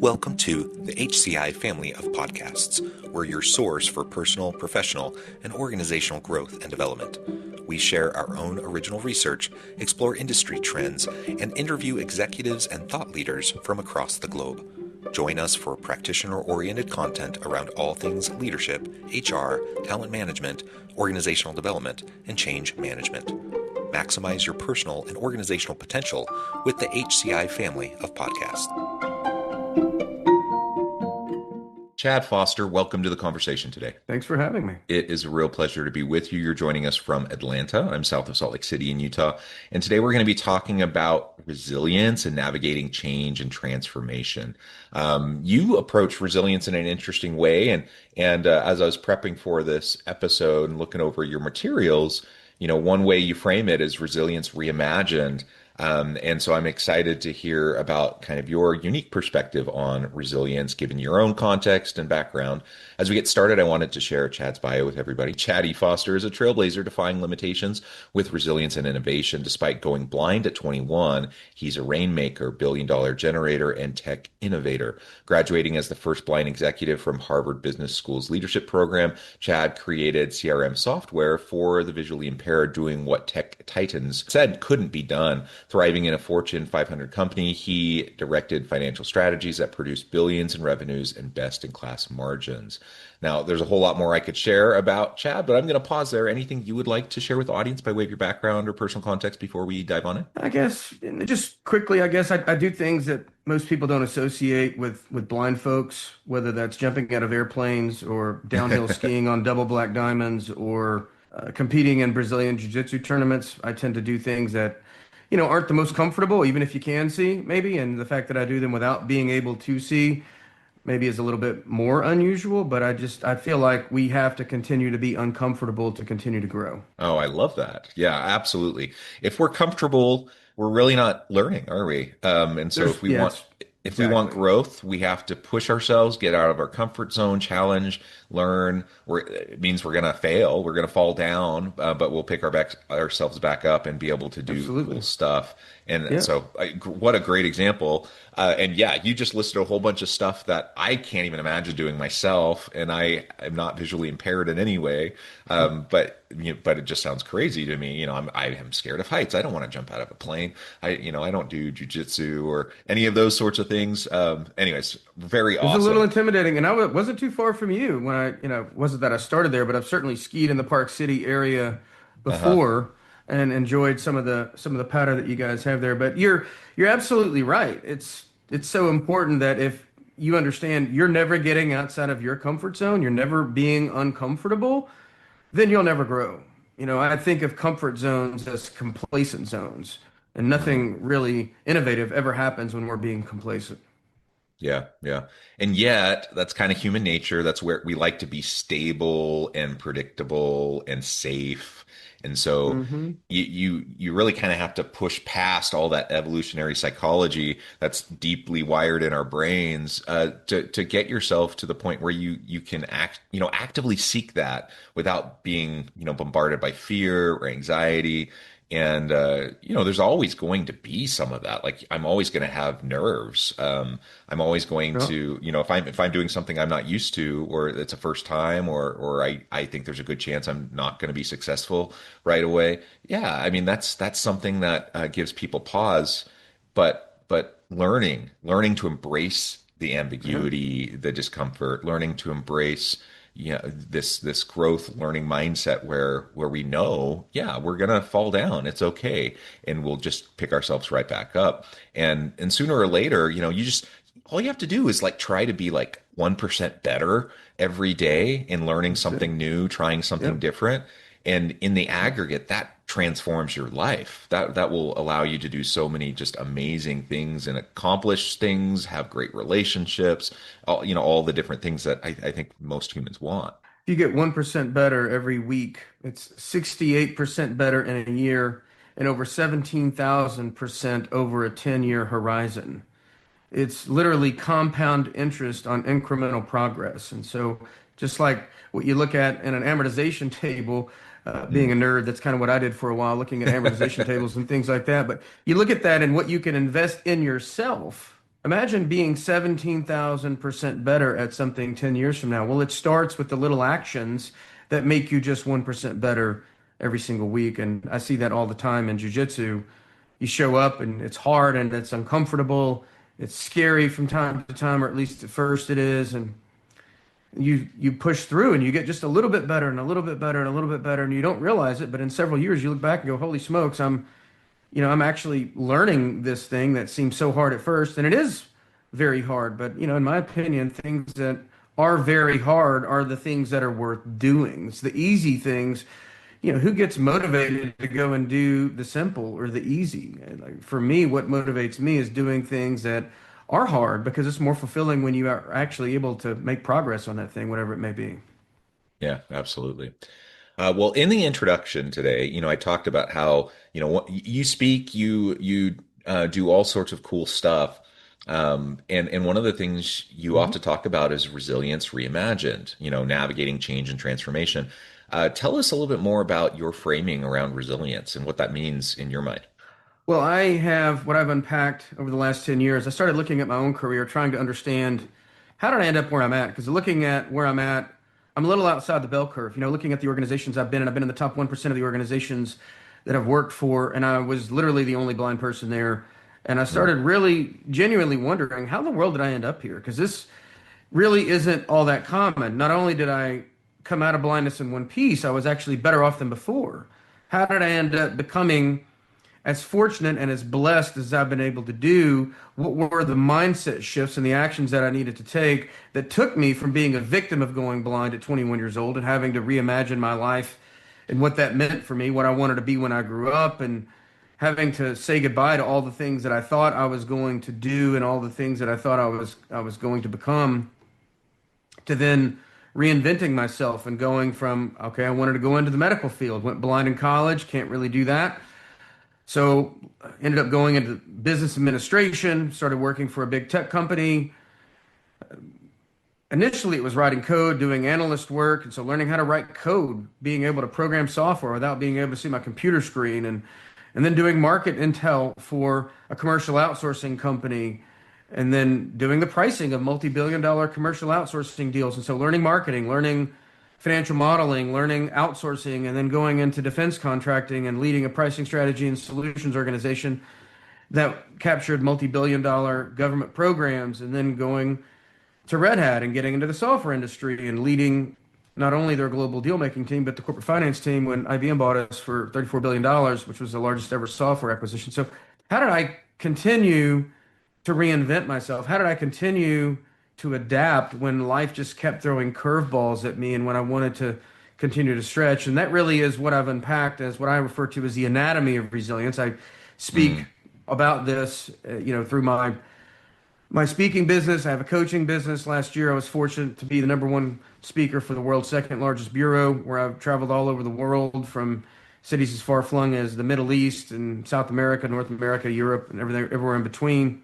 Welcome to the HCI family of podcasts. We're your source for personal, professional, and organizational growth and development. We share our own original research, explore industry trends, and interview executives and thought leaders from across the globe. Join us for practitioner-oriented content around all things leadership, HR, talent management, organizational development, and change management. Maximize your personal and organizational potential with the HCI family of podcasts. Chad Foster, welcome to the conversation today. Thanks for having me. It is a real pleasure to be with you. You're joining us from Atlanta. I'm south of Salt Lake City in Utah. And today we're going to be talking about resilience and navigating change and transformation. You approach resilience in an interesting way. And as I was prepping for this episode and looking over your materials, one way you frame it is resilience reimagined. And so I'm excited to hear about kind of your unique perspective on resilience, given your own context and background. As we get started, I wanted to share Chad's bio with everybody. Chad E. Foster is a trailblazer defying limitations with resilience and innovation. Despite going blind at 21, he's a rainmaker, billion-dollar generator, and tech innovator. Graduating as the first blind executive from Harvard Business School's leadership program, Chad created CRM software for the visually impaired, doing what tech titans said couldn't be done. Thriving in a Fortune 500 company, he directed financial strategies that produced billions in revenues and best-in-class margins. Now, there's a whole lot more I could share about Chad, but I'm going to pause there. Anything you would like to share with the audience by way of your background or personal context before we dive on it? I guess just quickly, I do things that most people don't associate with blind folks, whether that's jumping out of airplanes or downhill skiing on double black diamonds or competing in Brazilian jiu-jitsu tournaments. I tend to do things that aren't the most comfortable, even if you can see, maybe. And the fact that I do them without being able to see maybe is a little bit more unusual, but I feel like we have to continue to be uncomfortable to continue to grow. Oh, I love that. Yeah, absolutely. If we're comfortable, we're really not learning, are we? And so if we want growth, we have to push ourselves, get out of our comfort zone, challenge, learn. It means we're going to fail. We're going to fall down, but we'll pick ourselves back up and be able to do cool stuff. And so what a great example. And yeah, you just listed a whole bunch of stuff that I can't even imagine doing myself. And I am not visually impaired in any way. But it just sounds crazy to me. I am scared of heights. I don't want to jump out of a plane. I don't do jujitsu or any of those sorts of things. Anyways, very awesome. It was a little intimidating, and I wasn't too far from you when wasn't that I started there, but I've certainly skied in the Park City area before and enjoyed some of the powder that you guys have there. But you're absolutely right. It's so important that if you understand you're never getting outside of your comfort zone, you're never being uncomfortable, then you'll never grow. I think of comfort zones as complacent zones, and nothing really innovative ever happens when we're being complacent. Yeah, yeah. And yet, that's kind of human nature. That's where we like to be stable and predictable and safe. And so you really kind of have to push past all that evolutionary psychology that's deeply wired in our brains to get yourself to the point where you can actively seek that without being bombarded by fear or anxiety. And there's always going to be some of that. Like I'm always going to have nerves. I'm always going to, if I'm doing something I'm not used to, or it's a first time, or I think there's a good chance I'm not going to be successful right away. Yeah, I mean that's something that gives people pause, but learning to embrace the ambiguity, the discomfort, learning to embrace this growth learning mindset where we know, we're gonna fall down. It's okay, and we'll just pick ourselves right back up. And sooner or later, all you have to do is try to be 1% better every day in learning something new, trying something different. And in the aggregate, that transforms your life. That will allow you to do so many just amazing things and accomplish things, have great relationships, all the different things that I think most humans want. If you get 1% better every week, it's 68% better in a year and over 17,000% over a 10-year horizon. It's literally compound interest on incremental progress. And so just like what you look at in an amortization table, being a nerd, that's kind of what I did for a while, looking at amortization tables and things like that. But you look at that and what you can invest in yourself imagine being 17,000% better at something 10 years from now. Well, it starts with the little actions that make you just 1% better every single week. And I see that all the time in jujitsu. You show up and it's hard and it's uncomfortable. It's scary from time to time, or at least at first it is. And you push through and you get just a little bit better and a little bit better and a little bit better, and you don't realize it. But in several years, you look back and go, "Holy smokes, I'm actually learning this thing that seems so hard at first, and it is very hard." But, in my opinion, things that are very hard are the things that are worth doing. It's the easy things. Who gets motivated to go and do the simple or the easy? And, like, for me, what motivates me is doing things that are hard because it's more fulfilling when you are actually able to make progress on that thing, whatever it may be. Yeah, absolutely. Well, in the introduction today, I talked about how, you speak, you do all sorts of cool stuff. And one of the things you Mhm. often talk about is resilience reimagined, navigating change and transformation. Tell us a little bit more about your framing around resilience and what that means in your mind. Well, I have what I've unpacked over the last 10 years. I started looking at my own career, trying to understand how did I end up where I'm at? Because looking at where I'm at, I'm a little outside the bell curve. Looking at the organizations I've been in, I've been in the top 1% of the organizations that I've worked for, and I was literally the only blind person there. And I Mm, started really genuinely wondering, how in the world did I end up here? Because this really isn't all that common. Not only did I come out of blindness in one piece, I was actually better off than before. How did I end up becoming as fortunate and as blessed as I've been able to do? What were the mindset shifts and the actions that I needed to take that took me from being a victim of going blind at 21 years old and having to reimagine my life and what that meant for me, what I wanted to be when I grew up, and having to say goodbye to all the things that I thought I was going to do and all the things that I thought I was going to become, to then reinventing myself and going from, okay, I wanted to go into the medical field, went blind in college, can't really do that. So ended up going into business administration, started working for a big tech company. Initially, it was writing code, doing analyst work, and so learning how to write code, being able to program software without being able to see my computer screen, and then doing market intel for a commercial outsourcing company, and then doing the pricing of multi-billion-dollar commercial outsourcing deals. And so learning marketing, learning financial modeling, learning outsourcing, and then going into defense contracting and leading a pricing strategy and solutions organization that captured multi-billion dollar government programs, and then going to Red Hat and getting into the software industry and leading not only their global deal making team, but the corporate finance team when IBM bought us for $34 billion, which was the largest ever software acquisition. So, how did I continue to reinvent myself? How did I continue to adapt when life just kept throwing curveballs at me and when I wanted to continue to stretch? And that really is what I've unpacked as what I refer to as the anatomy of resilience. I speak mm, about this, through my speaking business. I have a coaching business. Last year, I was fortunate to be the number one speaker for the world's second largest bureau, where I've traveled all over the world from cities as far flung as the Middle East and South America, North America, Europe, and everything, everywhere in between,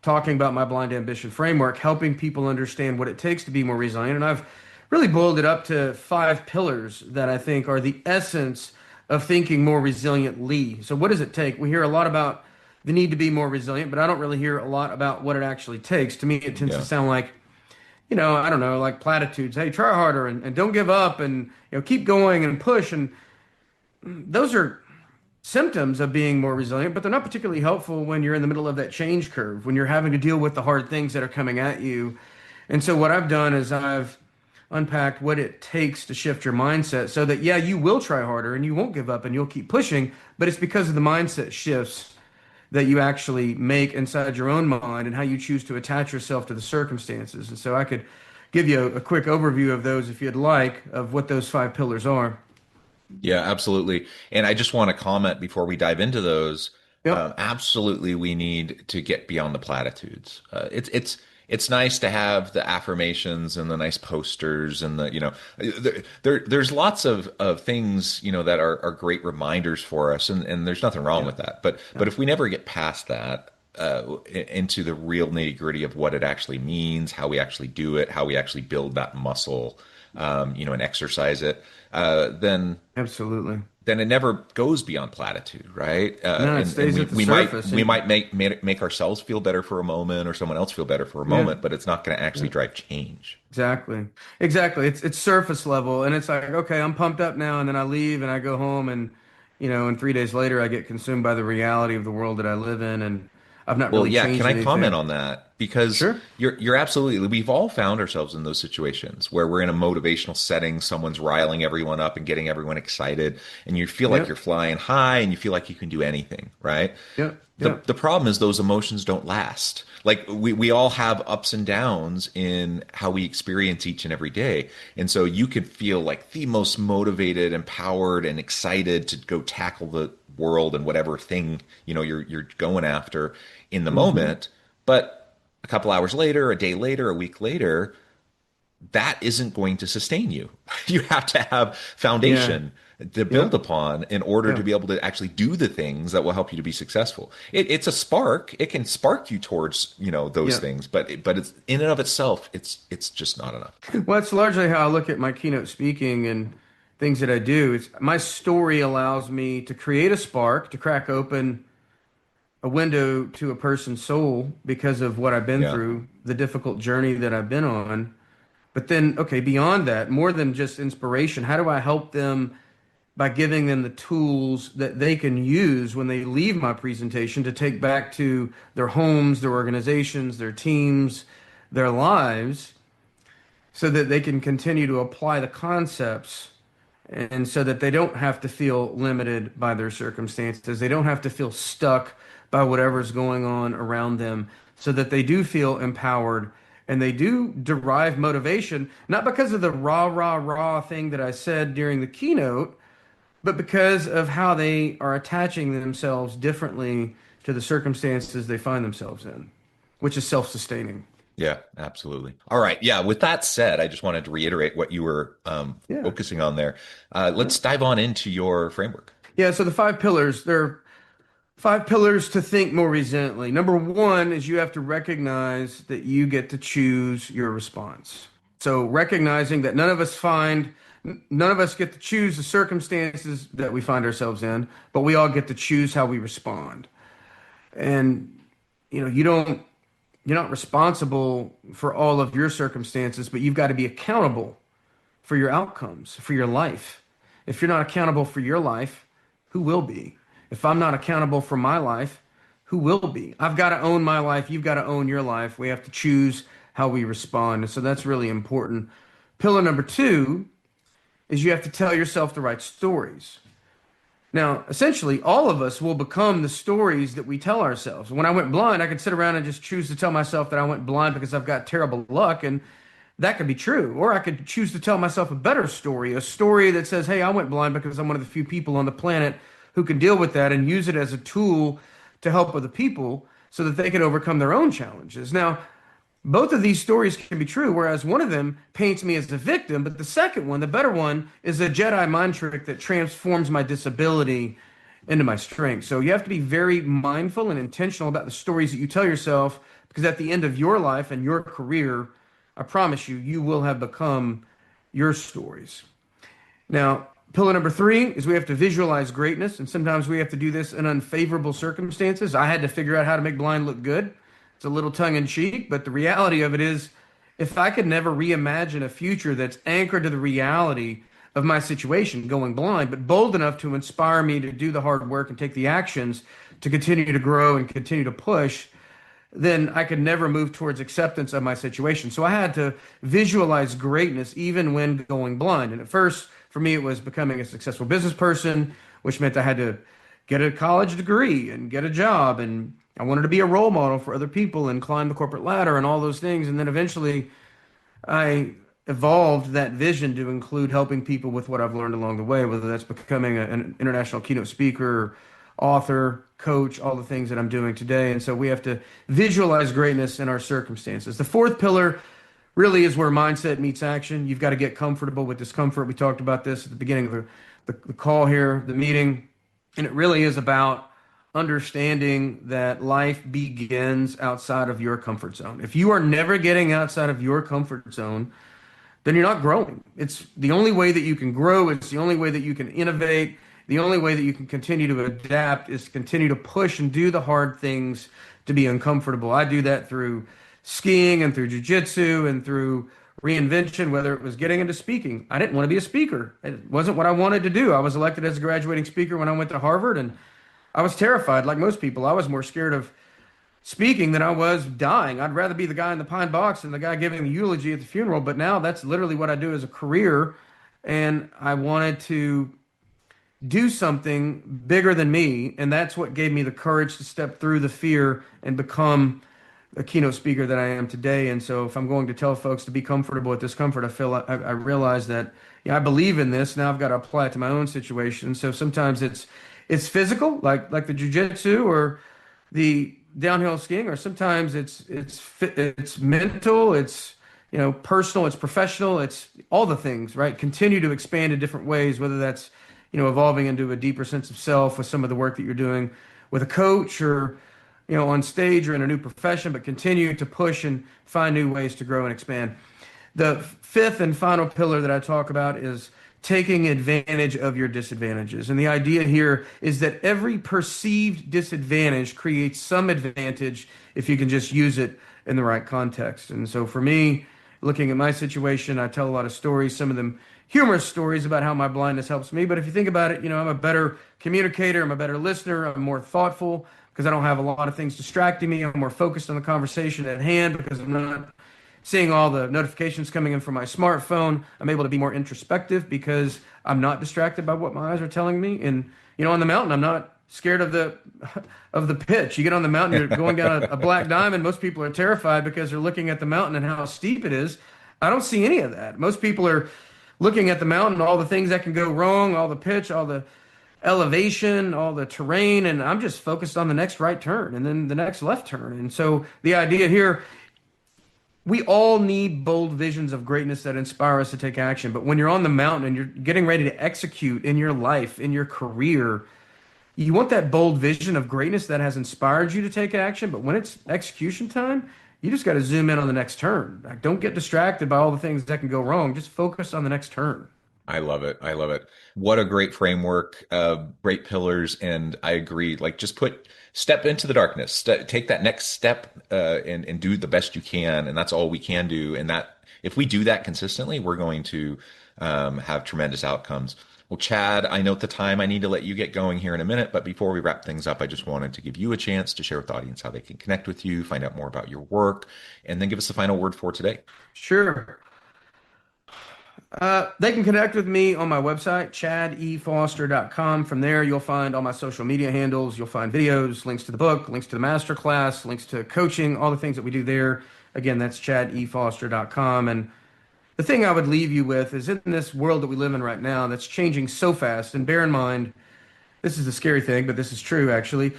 talking about my blind ambition framework, helping people understand what it takes to be more resilient. And I've really boiled it up to 5 pillars that I think are the essence of thinking more resiliently. So, what does it take? We hear a lot about the need to be more resilient, but I don't really hear a lot about what it actually takes. To me, it tends to yeah. sound like, I don't know, like platitudes. Hey, try harder and don't give up and keep going and push. And those are symptoms of being more resilient, but they're not particularly helpful when you're in the middle of that change curve, when you're having to deal with the hard things that are coming at you. And so what I've done is I've unpacked what it takes to shift your mindset so that, yeah, you will try harder and you won't give up and you'll keep pushing, but it's because of the mindset shifts that you actually make inside your own mind and how you choose to attach yourself to the circumstances. And so I could give you a quick overview of those if you'd like, of what those 5 pillars are. Yeah, absolutely. And I just want to comment before we dive into those. Yep. Absolutely, we need to get beyond the platitudes. It's nice to have the affirmations and the nice posters and the there's lots of things that are great reminders for us, and there's nothing wrong Yeah. with that. But if we never get past that into the real nitty gritty of what it actually means, how we actually do it, how we actually build that muscle, and exercise it, then Absolutely. then it never goes beyond platitude, right? No, it And stays we at the we might surface. we And might make ourselves feel better for a moment, or someone else feel better for a yeah, moment, but it's not going to actually yeah, drive change. exactly. Exactly. It's surface level. And it's like, okay, I'm pumped up now. And then I leave and I go home and, and 3 days later I get consumed by the reality of the world that I live in. And I've not Well, really yeah, can changed I comment anything. on that? Because Sure. you're absolutely, we've all found ourselves in those situations where we're in a motivational setting, someone's riling everyone up and getting everyone excited, and you feel like you're Yep. flying high and you feel like you can do anything, right? Yep. The Yep. the problem is those emotions don't last. Like we all have ups and downs in how we experience each and every day. And so you could feel like the most motivated, empowered, and excited to go tackle the world and whatever thing, you're going after in the Mm-hmm. moment. But a couple hours later, a day later, a week later, that isn't going to sustain you. You have to have Yeah. foundation to build Yep. upon in order to Yep. be able to actually do the things that will help you to be successful. It's a spark. It can spark you towards, those Yep. things, but it's in and of itself, it's just not enough. Well, that's largely how I look at my keynote speaking and things that I do. It's my story allows me to create a spark, to crack open a window to a person's soul because of what I've been Yeah. through, the difficult journey that I've been on. But then, okay, beyond that, more than just inspiration, how do I help them by giving them the tools that they can use when they leave my presentation to take back to their homes, their organizations, their teams, their lives, so that they can continue to apply the concepts and so that they don't have to feel limited by their circumstances. They don't have to feel stuck by whatever's going on around them, so that they do feel empowered and they do derive motivation, not because of the rah, rah, rah thing that I said during the keynote, but because of how they are attaching themselves differently to the circumstances they find themselves in, which is self-sustaining. Yeah, absolutely. All right. Yeah. With that said, I just wanted to reiterate what you were Yeah. focusing on there. Yeah. Let's dive on into your framework. Yeah. So the 5 pillars, they're 5 pillars to think more resiliently. Number one is you have to recognize that you get to choose your response. So recognizing that none of us get to choose the circumstances that we find ourselves in, but we all get to choose how we respond. And you don't you're not responsible for all of your circumstances, but you've got to be accountable for your outcomes, for your life. If you're not accountable for your life, who will be? If I'm not accountable for my life, who will be? I've got to own my life. You've got to own your life. We have to choose how we respond. And so that's really important. Pillar number two is you have to tell yourself the right stories. Now, essentially, all of us will become the stories that we tell ourselves. When I went blind, I could sit around and just choose to tell myself that I went blind because I've got terrible luck, and that could be true. Or I could choose to tell myself a story that says, hey, I went blind because I'm one of the few people on the planet who can deal with that and use it as a tool to help other people so that they can overcome their own challenges. Now, both of these stories can be true, whereas one of them paints me as a victim, but the second one, the better one, is a Jedi mind trick that transforms my disability into my strength. So you have to be very mindful and intentional about the stories that you tell yourself, because at the end of your life and your career, I promise you, you will have become your stories. Now, pillar number three is we have to visualize greatness, and sometimes we have to do this in unfavorable circumstances. I had to figure out how to make blind look good. It's a little tongue in cheek, but the reality of it is, if I could never reimagine a future that's anchored to the reality of my situation, going blind, but bold enough to inspire me to do the hard work and take the actions to continue to grow and continue to push, then I could never move towards acceptance of my situation. So I had to visualize greatness even when going blind. And at first, for me, it was becoming a successful business person, which meant I had to get a college degree and get a job. And I wanted to be a role model for other people and climb the corporate ladder and all those things. And then eventually, I evolved that vision to include helping people with what I've learned along the way, whether that's becoming an international keynote speaker, author, coach, all the things that I'm doing today. And so we have to visualize greatness in our circumstances. The fourth pillar really is where mindset meets action. You've got to get comfortable with discomfort. We talked about this at the beginning of the call here, the meeting. And it really is about understanding that life begins outside of your comfort zone. If you are never getting outside of your comfort zone, then you're not growing. It's the only way that you can grow. It's the only way that you can innovate. the only way that you can continue to adapt is to continue to push and do the hard things to be uncomfortable. I do that through skiing and through jujitsu and through reinvention, whether it was getting into speaking. I didn't want to be a speaker. It wasn't what I wanted to do. I was elected as a graduating speaker when I went to Harvard, and I was terrified, like most people. I was more scared of speaking than I was dying. I'd rather be the guy in the pine box than the guy giving the eulogy at the funeral. But now that's literally what I do as a career. And I wanted to do something bigger than me. And that's what gave me the courage to step through the fear and become a keynote speaker that I am today. And so if I'm going to tell folks to be comfortable with discomfort, I realize that yeah, I believe in this. Now I've got to apply it to my own situation. So sometimes it's physical, like the jujitsu or the downhill skiing, or sometimes it's mental, it's personal, it's professional, it's all the things, right? Continue to expand in different ways, whether that's evolving into a deeper sense of self with some of the work that you're doing with a coach or on stage or in a new profession, but continue to push and find new ways to grow and expand. The fifth and final pillar that I talk about is taking advantage of your disadvantages. And the idea here is that every perceived disadvantage creates some advantage if you can just use it in the right context. And so for me, looking at my situation, I tell a lot of stories, some of them humorous stories about how my blindness helps me. But if you think about it, I'm a better communicator, I'm a better listener, I'm more thoughtful because I don't have a lot of things distracting me. I'm more focused on the conversation at hand because I'm not seeing all the notifications coming in from my smartphone. I'm able to be more introspective because I'm not distracted by what my eyes are telling me. And on the mountain, I'm not scared of the pitch. You get on the mountain, you're going down a black diamond. Most people are terrified because they're looking at the mountain and how steep it is. I don't see any of that. Most people are looking at the mountain, all the things that can go wrong, all the pitch, all the elevation, all the terrain, and I'm just focused on the next right turn and then the next left turn. And so the idea here, we all need bold visions of greatness that inspire us to take action. But when you're on the mountain and you're getting ready to execute in your life, in your career, you want that bold vision of greatness that has inspired you to take action. But when it's execution time, you just got to zoom in on the next turn. Like, don't get distracted by all the things that can go wrong. Just focus on the next turn. I love it. I love it. What a great framework, great pillars. And I agree. Like, just step into the darkness, take that next step, and do the best you can. And that's all we can do. And that if we do that consistently, we're going to have tremendous outcomes. Well, Chad, I note the time. I need to let you get going here in a minute. But before we wrap things up, I just wanted to give you a chance to share with the audience how they can connect with you, find out more about your work, and then give us the final word for today. Sure. They can connect with me on my website, chadefoster.com. From there, you'll find all my social media handles. You'll find videos, links to the book, links to the masterclass, links to coaching, all the things that we do there. Again, that's chadefoster.com. And the thing I would leave you with is in this world that we live in right now that's changing so fast, and bear in mind, this is a scary thing, but this is true actually,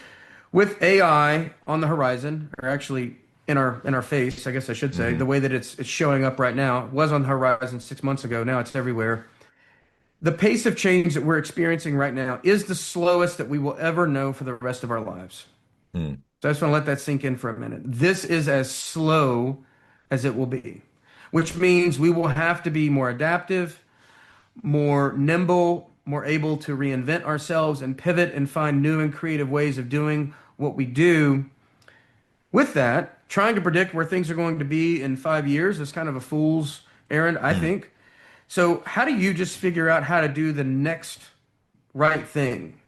with AI on the horizon, or actually in our face, I guess I should say, the way that it's showing up right now. It was on the horizon 6 months ago. Now it's everywhere. The pace of change that we're experiencing right now is the slowest that we will ever know for the rest of our lives. So I just want to let that sink in for a minute. This is as slow as it will be, which means we will have to be more adaptive, more nimble, more able to reinvent ourselves and pivot and find new and creative ways of doing what we do. With that, trying to predict where things are going to be in 5 years is kind of a fool's errand, I think. So how do you just figure out how to do the next right thing?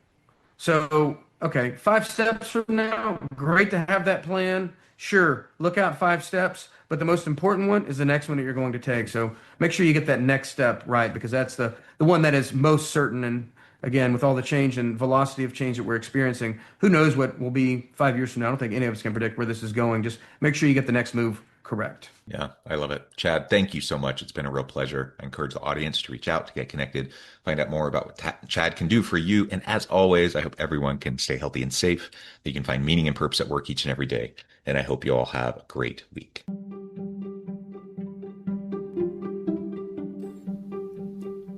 So, okay, 5 steps from now, great to have that plan. Sure, look out 5 steps, but the most important one is the next one that you're going to take. So make sure you get that next step right, because that's the one that is most certain. And again, with all the change and velocity of change that we're experiencing, who knows what will be 5 years from now? I don't think any of us can predict where this is going. Just make sure you get the next move correct. Yeah, I love it. Chad, thank you so much. It's been a real pleasure. I encourage the audience to reach out, to get connected, find out more about what Chad can do for you. And as always, I hope everyone can stay healthy and safe, that you can find meaning and purpose at work each and every day. And I hope you all have a great week.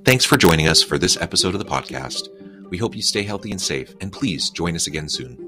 Thanks for joining us for this episode of the podcast. We hope you stay healthy and safe, and please join us again soon.